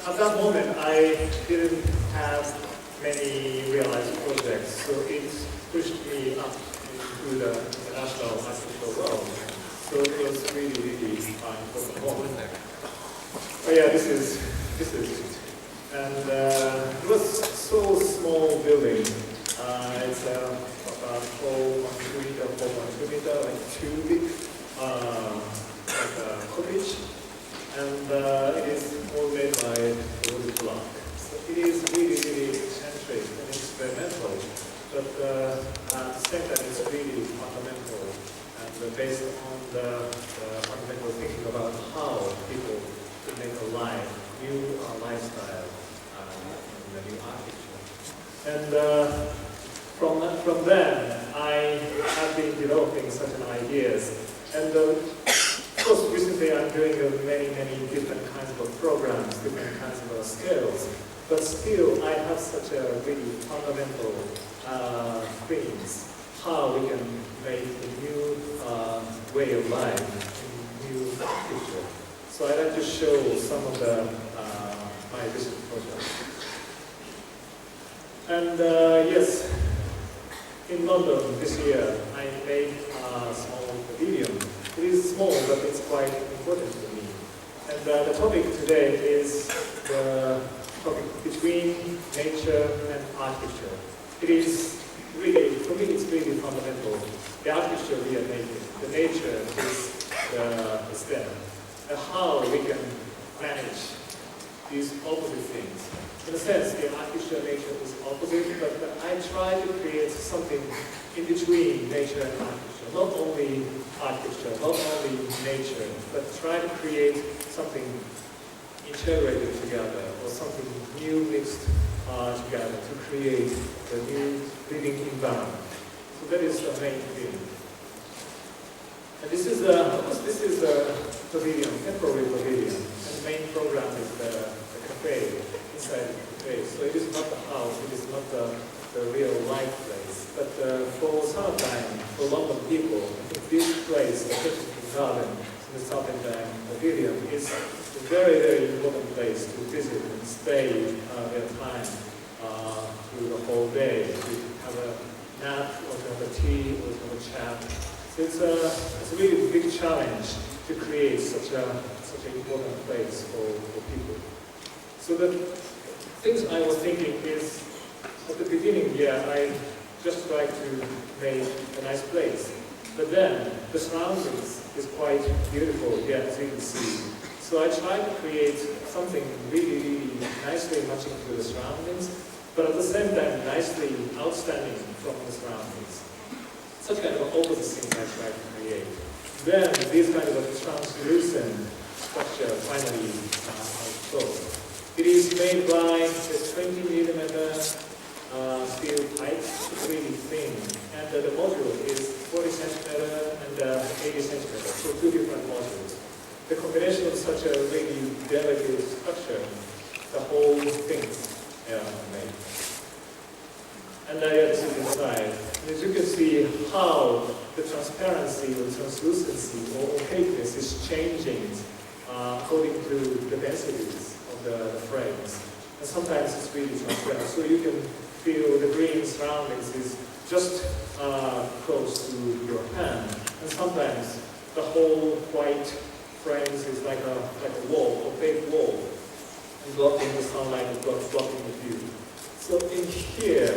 at that moment, I didn't have many realized projects, so it pushed me up into the international architectural world. So it was really, really fun for the moment. Oh yeah, this is it. And it was so small building. It's about 4.2 meter, 4.2 meter, like 2 big like a cottage. And it is all made by wood block. So it is really, really eccentric and experimental, but at the same time it's really fundamental and based on the fundamental thinking about how people could make a new lifestyle in the new architecture. And from then, I have been developing certain ideas. And of course, recently I'm doing many different kinds of programs, different kinds of scales. But still, I have such a really fundamental things, how we can make a new way of life, a new future. So I'd like to show some of my recent projects. And yes, in London this year, I made a small pavilion. It is small, but it's quite important to me. And the topic today is the topic between nature and architecture. It is really, for me, it's really fundamental. The architecture we are making, the nature is there. And how we can manage these opposite things. In a sense, the architecture nature is opposite, but I try to create something in between nature and architecture. Not only architecture, not only nature, but try to create something integrated together, or something new mixed together to create a new living environment. So that is the main thing. And this is a pavilion, temporary pavilion, and the main program is the cafe, inside the cafe. So it is not the house, it is not the real life place. But for summertime, for London people, I think this place, the Kensington Garden, in the Southern Pavilion, is a very important place to visit and stay their time through the whole day. To have a nap, or to have a tea, or to have a chat. So it's a really big challenge to create such an important place for people. So the things I was thinking is, at the beginning, I just tried to make a nice place. But then, the surroundings is quite beautiful, as you can see. So I tried to create something really nicely matching to the surroundings, but at the same time, nicely outstanding from the surroundings. Such kind of opposite things I tried to create. Then, this kind of a translucent structure finally outsold. It is made by a 20 millimeter steel pipe, really thin, and the module is 40 centimeter and 80 centimeter, so two different modules. The combination of such a really delicate structure, the whole thing made. And this is inside. And as you can see how the transparency or translucency or opaqueness is changing according to the densities of the frames. And sometimes it's really transparent, so you can feel the green surroundings is just close to your hand. And sometimes the whole white frames is like a wall, opaque wall, and blocking the sunlight and blocking the view. So in here,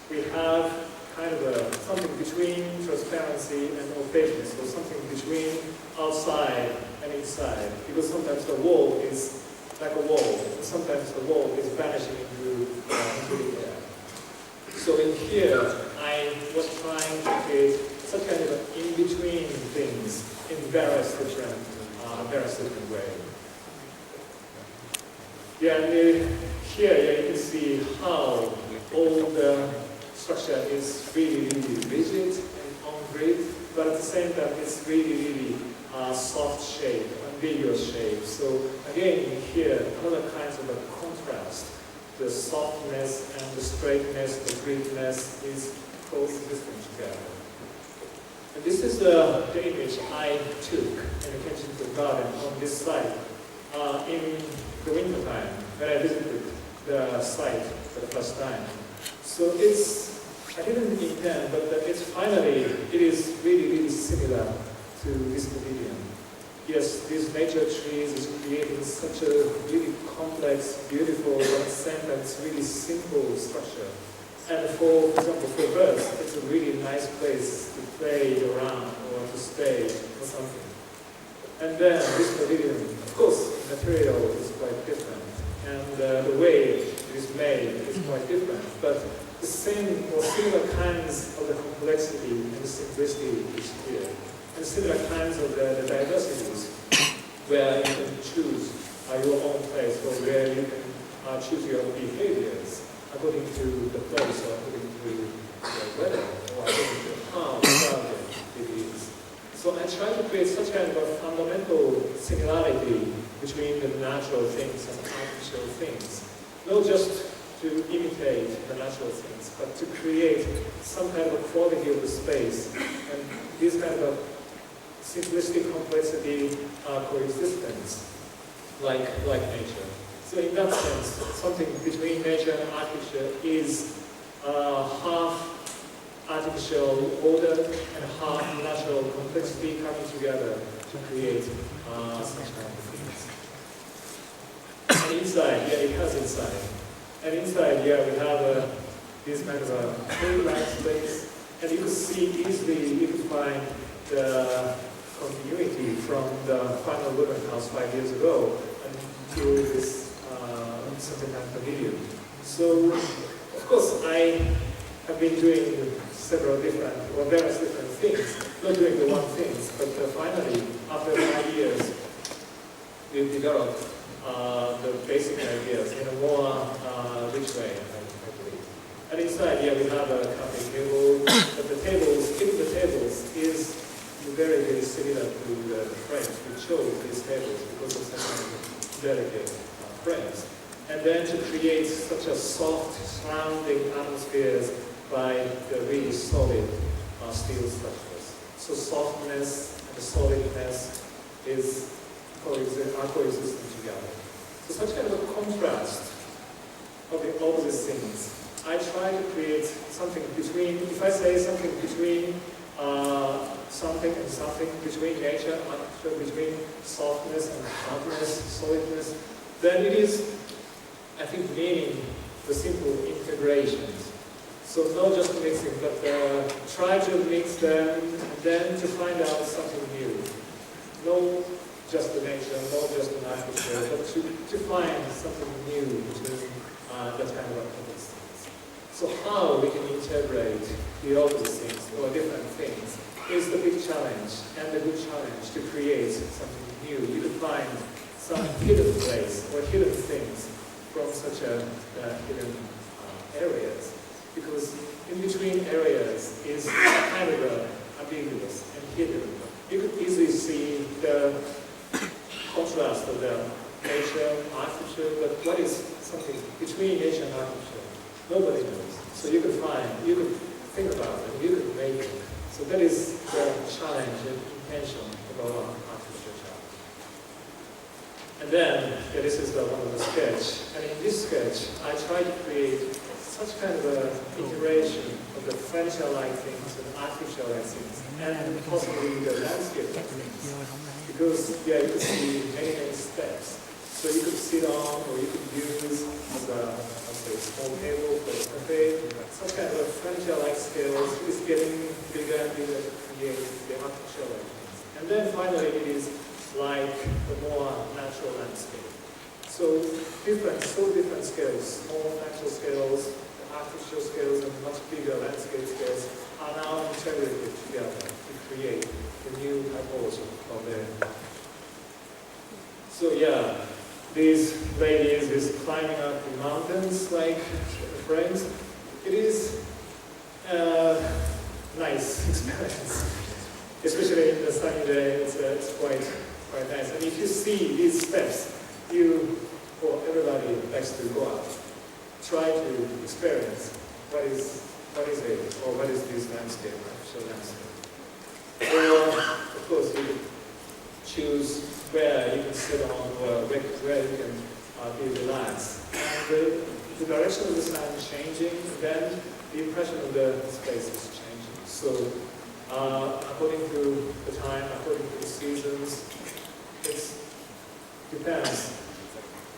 we have kind of something between transparency and opaqueness, or something between outside and inside. Because sometimes the wall is like a wall, and sometimes the wall is vanishing into the air. So in here, I was trying to create some kind of in-between things in various different ways. And here you can see how all the structure is really rigid and on-grid, but at the same time it's really soft shape, ambiguous shape. So again, here, another kinds of a contrast. The softness and the straightness, the gridness is coexisting together. And this is the image I took in the Kensington Garden on this site in the winter time. when I visited the site for the first time. So I didn't intend, but it is really, really similar to this pavilion. Yes, these nature trees is creating such a really complex, beautiful, at the same time it's really simple structure. And for example, for birds, it's a really nice place to play around or to stay or something. And then this pavilion, of course, the material is quite different, and the way it is made is quite different. But the same or similar kinds of the complexity and the simplicity is here. And similar kinds of the diversities where you can choose your own place or where you can choose your behaviors according to the place or according to the weather or according to how crowded it is. So I try to create such kind of a fundamental similarity between the natural things and artificial things. Not just to imitate the natural things, but to create some kind of a quality of the space and this kind of a simplistic complexity coexistence, like nature. So in that sense, something between nature and artificial is half artificial order and half natural complexity coming together to create such kind of things. And inside, yeah, it has inside. And inside, yeah, we have this kind of a cave-like space, and you can see easily, you can find the continuity from the final wooden house 5 years ago until this certain kind of pavilion. So, of course, I have been doing several different, or various different things, not doing the one things, but finally, after 5 years, we've developed the basic ideas in a more rich way, I believe. And inside, yeah, we have a coffee table, but the tables, even the tables, is very, very similar to the frames. We chose these tables because of such delicate frames. And then to create such a soft surrounding atmospheres by the really solid steel structures. So softness and solidness are coexisting together. So such kind of a contrast of the opposite things. I try to create something between, if I say something between something and something, between nature and artificial, between softness and hardness, solidness, then it is, I think, meaning the simple integrations. So not just mixing, but try to mix them and then to find out something new. No just the nature, not just the artificial, but to find something new between that kind of things. So how we can integrate the opposite things or different things is the big challenge and the good challenge to create something new. You can find some hidden place or hidden things from such a hidden areas, because in between areas is kind of ambiguous and hidden. You could easily see the contrast of the nature, artificial, but what is something between nature and artificial? Nobody knows. So you could think about it, you could make it. So that is the challenge and intention of our artificial challenge. And then, yeah, this is one of the sketch. And in this sketch, I try to create such kind of an integration of the furniture-like things and artificial-like things, and possibly the landscape-like things. Because, yeah, you could see many, many steps. So you could sit on, or you could use as a small table for a cafe. Some kind of furniture-like scales is getting bigger and bigger to create the artificial-like things. And then finally, it is like the more natural landscape. So different scales, small natural scales, the artificial scales, and much bigger landscape scales are now integrated together to create the new typology of the. So yeah, these ladies is climbing up the mountains like the frames. It is a nice experience, especially in the sunny day. It's quite nice. And if you see these steps, everybody likes to go out, try to experience what is it, or what is this landscape, artificial landscape. Or, of course, you can choose where you can sit on, or where you can be relaxed. the direction of the sun is changing, then the impression of the space is changing. So according to the time, according to the seasons, it depends.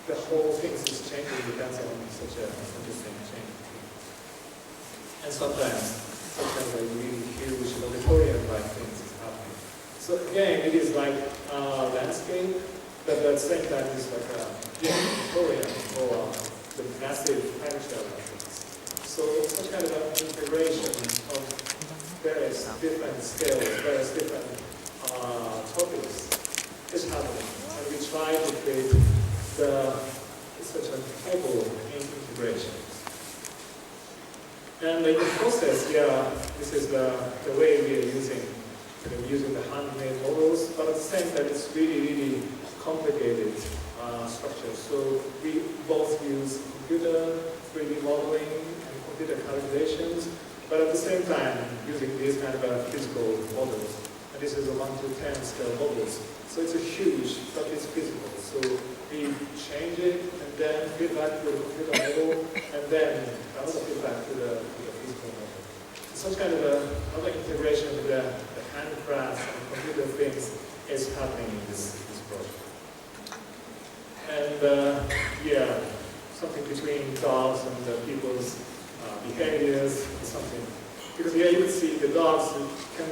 The whole thing is changing, depends on such a interesting change. And sometimes a really huge auditorium-like things is happening. So again, it is like landscape, but at the same time it's like a auditorium or the massive furniture things. So such kind of an integration of various different scales, various different topics is happening. And we try to create such a table in integration. And in the process, this is the way we are using the handmade models, but at the same time, it's really, really complicated structure. So we both use computer 3D modeling and computer calculations, but at the same time, using these kind of physical models. And this is a 1 to 10 scale models. So it's a huge, but it's physical. So we change it and then feedback to the computer model, and then another feedback to the physical model. So such kind of another integration with the handcrafts and computer things is happening in this project. And something between dogs and people's behaviors, something. Because you can see the dogs can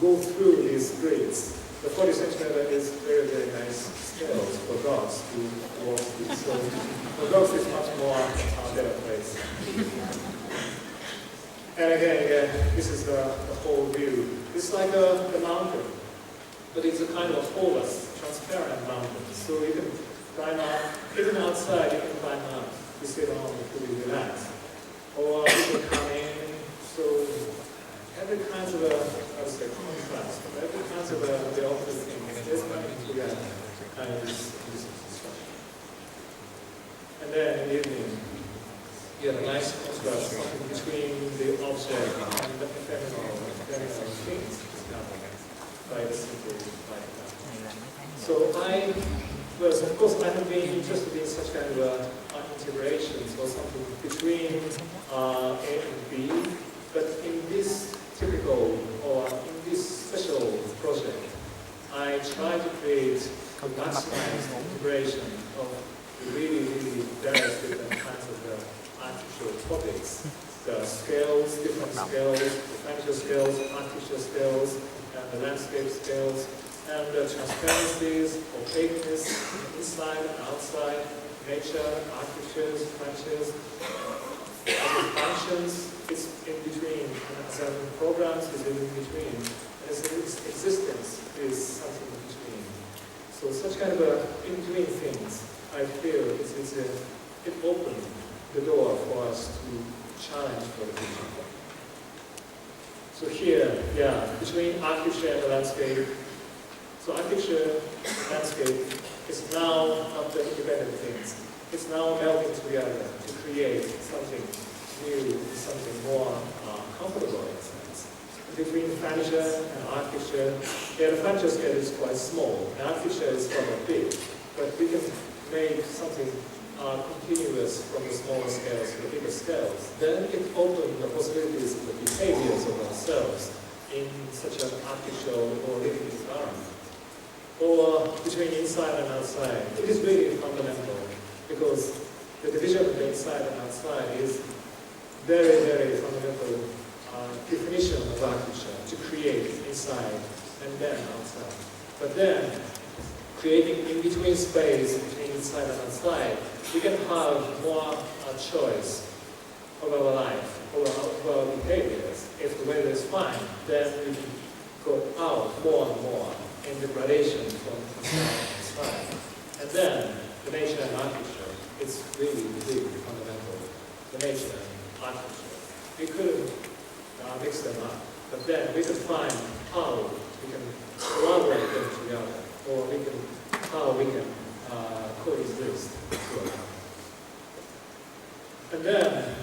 go through these grids. The 40 centimeter is very, very nice scales for dogs to walk with. So for dogs it's much more better place. And again, this is the whole view. It's like a mountain, but it's a kind of porous, transparent mountain. So you can climb up, even outside you can climb up. You sit on to fully relax. Or you can come in, so every kind of contrast, every kind of the opposite thing is coming together, kind of this discussion. And then in the evening, you have a nice contrast between the object and the ephemeral things by the simple like that. So of course, I have been interested in such kind of integrations or something between A and B, but in this typical or in this special project, I try to create a maximized integration of really, really various different kinds of artificial topics. The scales, different scales, the furniture scales, artificial scales, and the landscape scales, and the transparencies, opaqueness, inside and outside, nature, architectures, furnitures, other functions, it's in between, and some programs is in between, and its existence is something in between. So such kind of in-between things, I feel it opened the door for us to challenge for the future. So here, between architecture and the landscape, so architecture and landscape is now not the independent things. It's now melting together to create something new, something more comfortable in a sense. Between furniture and architecture, the furniture scale is quite small, and architecture is quite big, but we can make something continuous from the smaller scales to the bigger scales. Then it opens the possibilities of the behaviors of ourselves in such an artificial or living environment. Or between inside and outside. It is really fundamental because the division of the inside and outside is very, very fundamental definition of architecture to create inside and then outside. But then, creating in-between space between inside and outside, we can have more choice of our life, of our behaviors. If the weather is fine, then we can go out more and more in the gradation from inside. And then, the nature and architecture, it's really, really fundamental. The nature and architecture. We couldn't mix them up, but then we can find how we can collaborate them together, or how we can coexist. And then,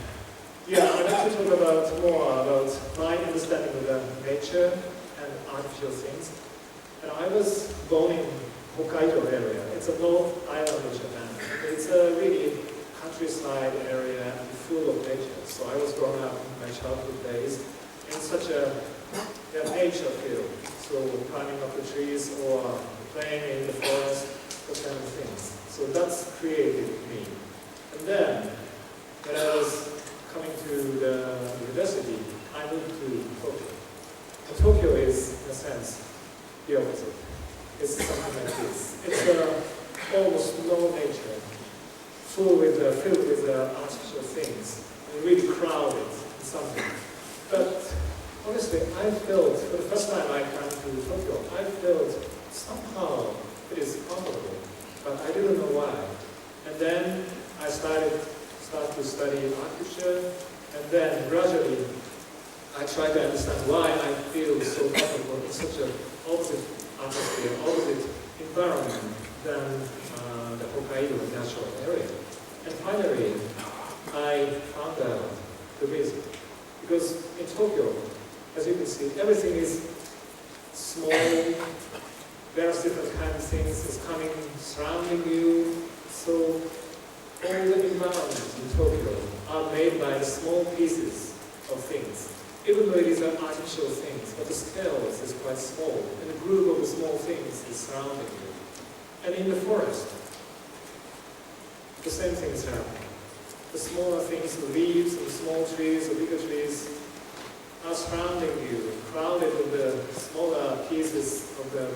I'd like to talk more about my understanding of the nature and artificial things. And I was born in Hokkaido area. It's a north island of Japan. It's a really countryside area, So I was growing up in my childhood days in such a nature field. So climbing up the trees or playing in the forest, those kind of things. So that's created me. And then, when I was coming to the university, I moved to Tokyo. And Tokyo is, in a sense, the opposite. It's something like this. It's almost no nature, filled with artificial things, and really crowded in something. But honestly, I felt, for the first time I came to Tokyo, I felt somehow it is comfortable, but I didn't know why. And then I started to study architecture, and then gradually I tried to understand why I feel so comfortable in such an opposite atmosphere, opposite environment than the Hokkaido natural area. And finally, I found out the reason. Because in Tokyo, as you can see, everything is small, various different kinds of things is coming, surrounding you. So all the environments in Tokyo are made by small pieces of things. Even though these are artificial things, but the scale is quite small, and the group of the small things is surrounding you. And in the forest, the same thing is happening. The smaller things, the leaves, the small trees, the bigger trees, are surrounding you, crowded with the smaller pieces of the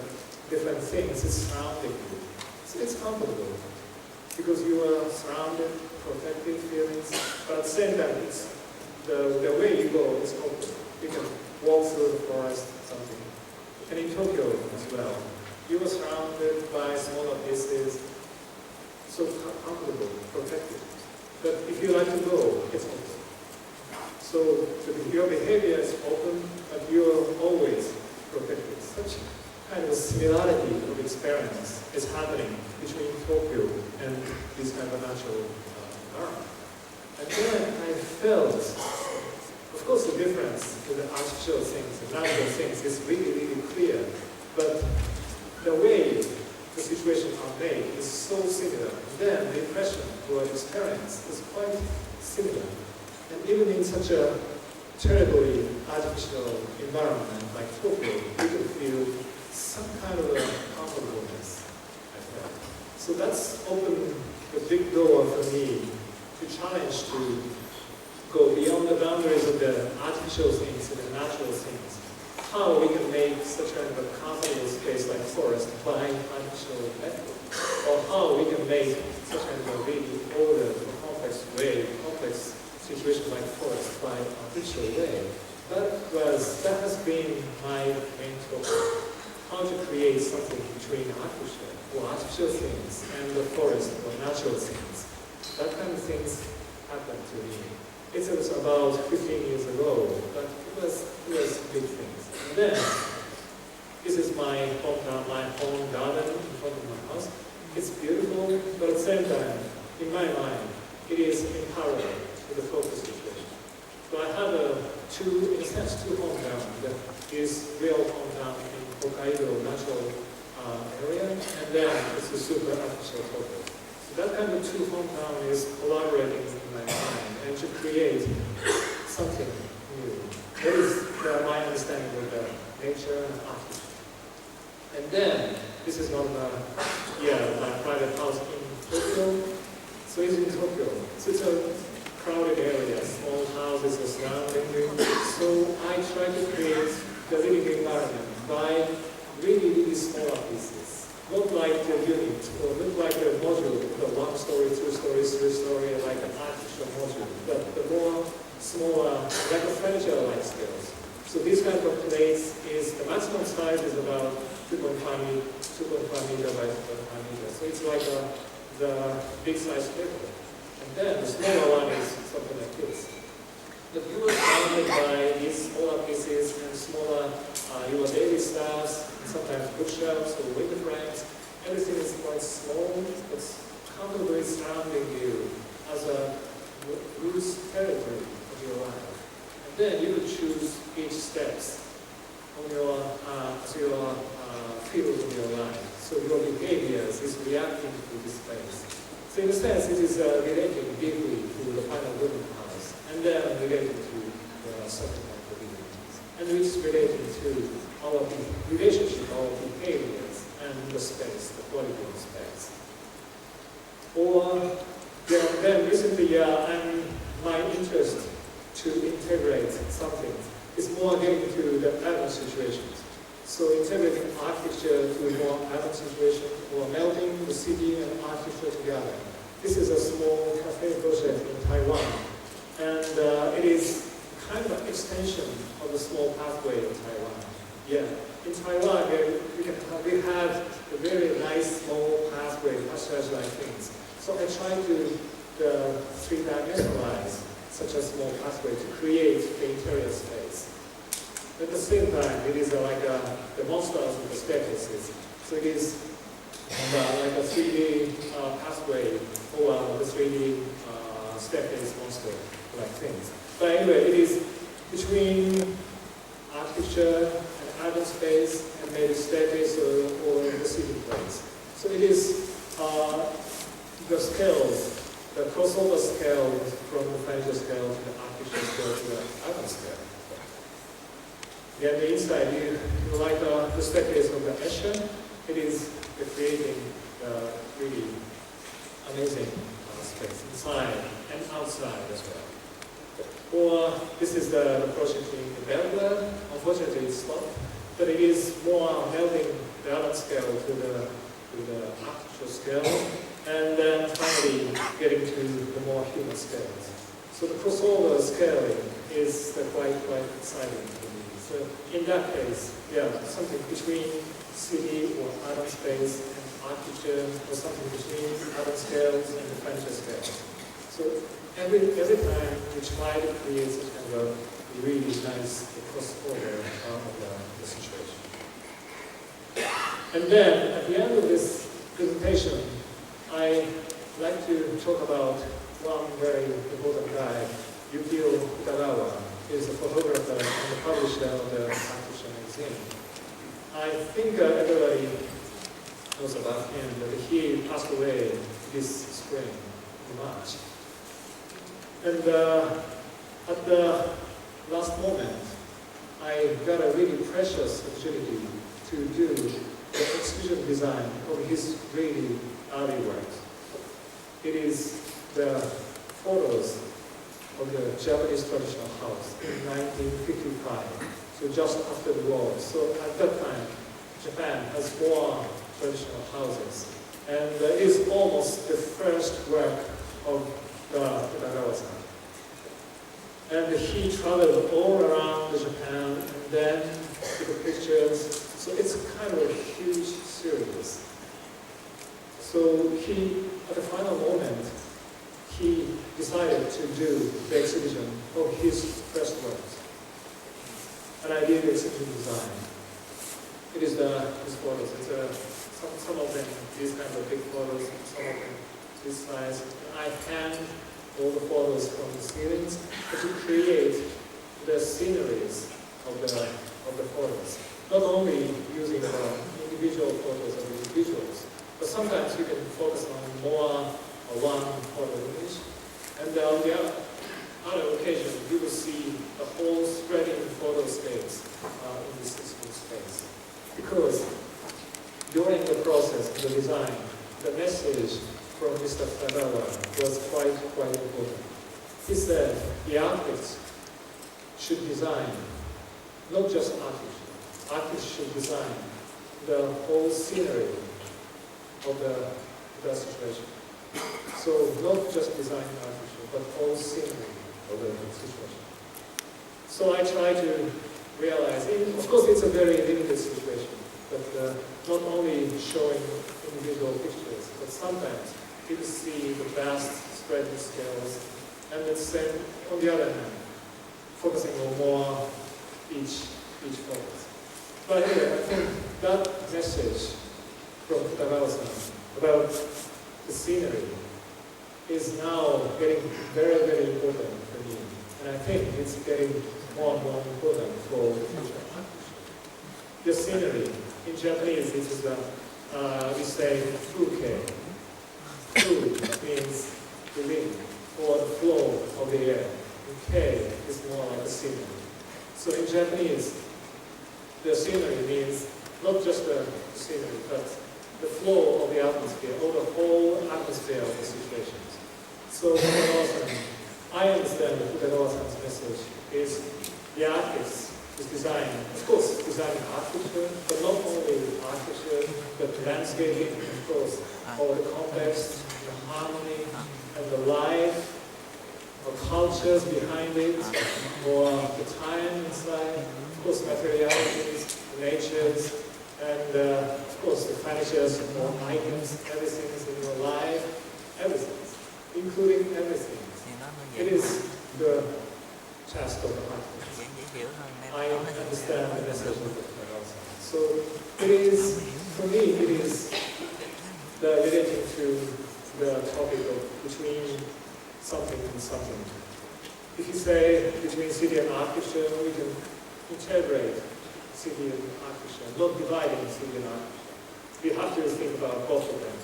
different things is surrounding you. So it's comfortable, because you are surrounded, protected feelings, but at the same time, it's the way you go is open. You can walk through the forest, something. And in Tokyo as well, you are surrounded by smaller pieces, so comfortable, protected. But if you like to go, it's open. So your behavior is open, but you're always protected. Such kind of similarity of experience is happening between Tokyo and this kind of natural environment. And then I felt, of course, the difference with the artificial things and natural things is really, really clear. But the way the situations are made is so similar. And then the impression or experience is quite similar. And even in such a terribly artificial environment like Tokyo, you can feel some kind of a comfortableness, I felt. So that's opened the big door for me to challenge to go beyond the boundaries of the artificial things and the natural things. How we can make such kind of a comfortable space like forest by artificial method, or how we can make such kind of a really ordered or complex way, complex situation like forest by artificial way. That has been my main topic. How to create something between artificial things and the forest or natural things. That kind of things happened to me. It was about 15 years ago, but it was big things. And then, this is my hometown, my home garden in front of my house. It's beautiful, but at the same time, in my mind, it is in parallel with the focus situation. So I have in a sense, two hometowns. That is real hometown in Hokkaido natural area, and then it's a super artificial focus. So that kind of two hometown is collaborating in my mind and to create something new. That is my understanding of the nature and art. And then, this is not my private house in Tokyo. So it's in Tokyo. So it's a crowded area, small houses are surrounding you. So I try to create the living environment by really, really small pieces. Not like the unit, or not like the module, the 1 story, 2 stories, 3 story, like an artificial module, but the more smaller, like a furniture-like scales. So this kind of place is, the maximum size is about 2.5 meter by 2.5 meter. So it's like the big size table. And then the smaller one is something like this. But you are surrounded by these smaller pieces and smaller your daily stuffs, and sometimes bookshelves or window frames. Everything is quite small, but comfortably surrounding you as a loose territory of your life. And then you could choose each steps on your field of your life. So your behaviors is reacting to this place. So in a sense, it is relating deeply to the final living house. And then related to the subject of the video, and which is related to our relationship, our behaviors, and the space, the quality of space. Or then recently, my interest to integrate something is more getting to the urban situations. So integrating architecture to a more urban situation, or melding the city and architecture together. This is a small cafe project in Taiwan, and it is kind of an extension of the small pathway in Taiwan. Yeah, in Taiwan, we have a very nice small pathway, passage-like things. So I try to three-dimensionalize such a small pathway to create the interior space. At the same time, it is like the monsters with the staircases. So it is like a 3D pathway or the 3D staircase monster-like things. But anyway, it is between architecture and urban space and maybe staircase or the city place. So it is the scales, the crossover scale from the furniture scale to the architecture scale to the urban scale. Yeah, the inside, like the staircase of the Escher, it is creating really amazing space inside and outside as well. Or this is the project in Belgrade. Unfortunately, it's stopped, but it is more melding the urban scale to the architectural scale, and then finally getting to the more human scales. So the crossover scaling is quite exciting to me. So in that case, yeah, something between city or urban space and architecture, or something between urban scales and the furniture scales. So every time we try to create such kind of a really nice crossover of the situation. And then at the end of this presentation, I like to talk about one very important guy, Yukio Utagawa. He is a photographer and the publisher of the Architecture magazine. I think everybody knows about him, but he passed away this spring, in March. And at the last moment, I got a really precious opportunity to do the exhibition design of his really early works. It is the photos of the Japanese traditional house in 1955, so just after the war. So at that time, Japan has more traditional houses, and it is almost the first work of Utagawa-san. And he traveled all around Japan and then took the pictures. So it's kind of a huge series. So he, at the final moment, he decided to do the exhibition of his first works. And I did the exhibition design. It is his photos. It's some of them, these kinds of big photos, some of them this size. I hand all the photos from the ceilings to create the sceneries of the photos. Not only using the individual photos of the individuals, but sometimes you can focus on more or one photo image. And on the other occasion, you will see the whole spreading photoscapes in this physical space. Because during the process of the design, the message from Mr. Utagawa was quite important. He said the architects should design not just architecture. Architects should design the whole scenery of the situation. So not just design architecture, but whole scenery of the situation. So I try to realize, of course it's a very limited situation, but not only showing individual pictures, but sometimes people see the vast spreading scales, and the same on the other hand, focusing on more each focus. But anyway, I think that message from Utagawa-san about the scenery is now getting very, very important for me. And I think it's getting more and more important for the future. The scenery, in Japanese, it is we say fuke. Fu means the wind or the flow of the air. K is more like a scenery. So in Japanese, the scenery means not just the scenery, but the flow of the atmosphere, or the whole atmosphere of the situations. So I understand that Fukagawa-san's message is the artist is designing, of course, designing architecture, but not only architecture, but landscaping, of course, all the context, the harmony, and the life, or cultures behind it, or the time inside, of course, materialities, natures, and of course, the furnitures, or items, everything is in your life, everything, including everything. It is the task of the artist. I understand the message of the Fukagawa-san. So it is, for me, it is relating to the topic of between something and something. If you say between city and architecture, we can integrate city and architecture, not dividing city and architecture. We have to think about both of them.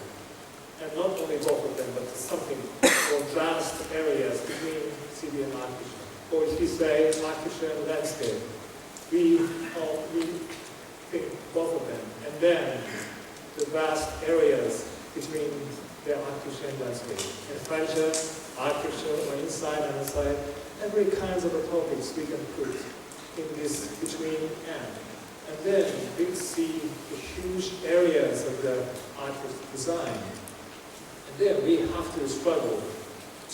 And not only both of them, but something or vast areas between city and architecture. Or if you say architecture and landscape, we think both of them. And then the vast areas between the architecture and landscape. And furniture, architecture, or inside and outside, every kinds of topics we can put in this between and then we see the huge areas of the artist's design. And then we have to struggle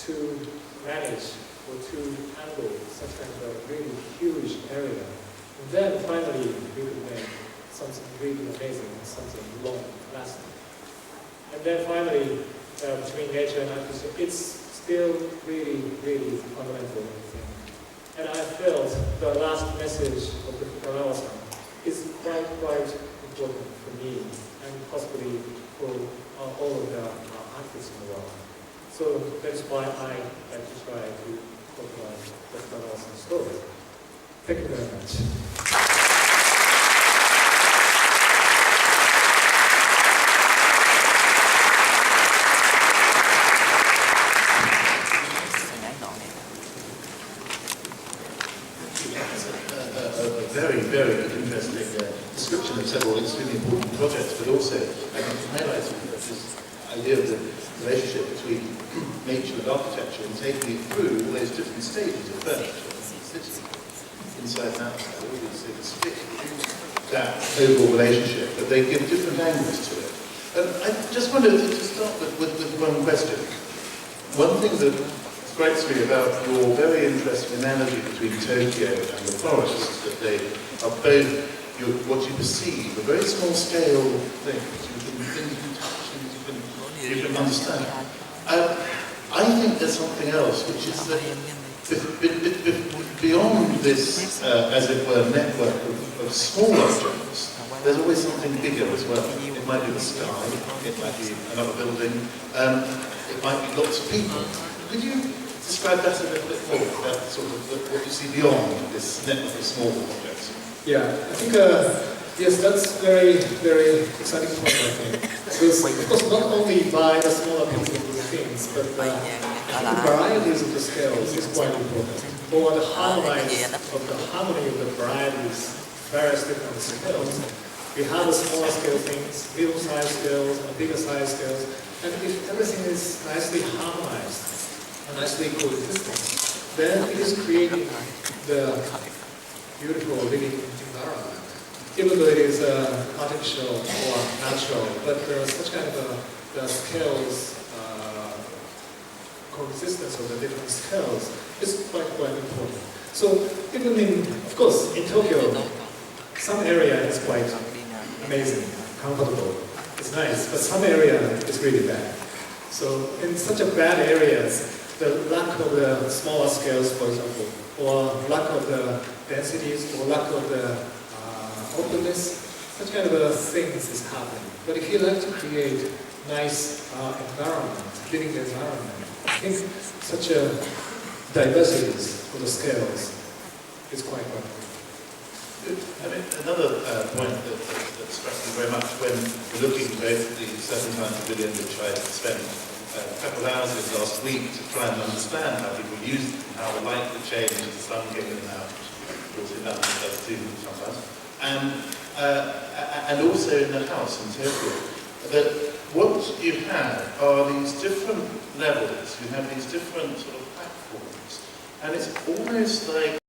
to manage or to handle such kind of a really huge area. And then finally we could make something really amazing and something long-lasting. And then finally, between nature and architecture, it's still really, really fundamental thing. And I felt the last message of the Fukagawa-san is quite important for me and possibly for all of the artists in the world. So that's why I like to try to talk about the Fukagawa-san story. Thank you very much. Very interesting description of several extremely important projects, but also I think highlights this idea of the relationship between nature and architecture and taking it through all those different stages of furniture, inside and outside, all these things fit that overall relationship, but they give different angles to it. I just wanted to start with one question. One thing that strikes me about your very interesting analogy between Tokyo and the forest, that they are both what you perceive, a very small scale things you can touch and you can understand. I think there's something else, which is that beyond this, as it were, network of small objects, there's always something bigger as well. It might be the sky, it might be another building, it might be lots of people. Could you describe that a little bit more, about sort of what you see beyond this network of small objects? Yeah, I think, yes, that's very, very exciting point, I think. Because, of course, not only by the smaller pieces of things, but the varieties of the scales is quite important. Or the harmony of the varieties, various different scales. We have the smaller scale things, middle-sized scales, and bigger-sized scales, and if everything is nicely harmonized, nicely coexisting, then it is creating the beautiful living environment. Even though it is artificial or natural, but such kind of the scales, coexistence of the different scales is quite important. So even in, of course, in Tokyo, some area is quite amazing, comfortable, it's nice, but some area is really bad. So in such a bad areas, the lack of the smaller scales, for example, or lack of the densities, or lack of the openness, such kind of things is happening. But if you like to create nice environment, living environment, I think such a diversity for the scales is quite wonderful. I mean, another point that struck me very much when we're looking at the 7 times a billion which I spent a couple of hours of last week to try and understand how people use them, how the light would change as the sun came in and out, of course it does too sometimes, and also in the house in Tokyo. That what you have are these different levels, you have these different sort of platforms, and it's almost like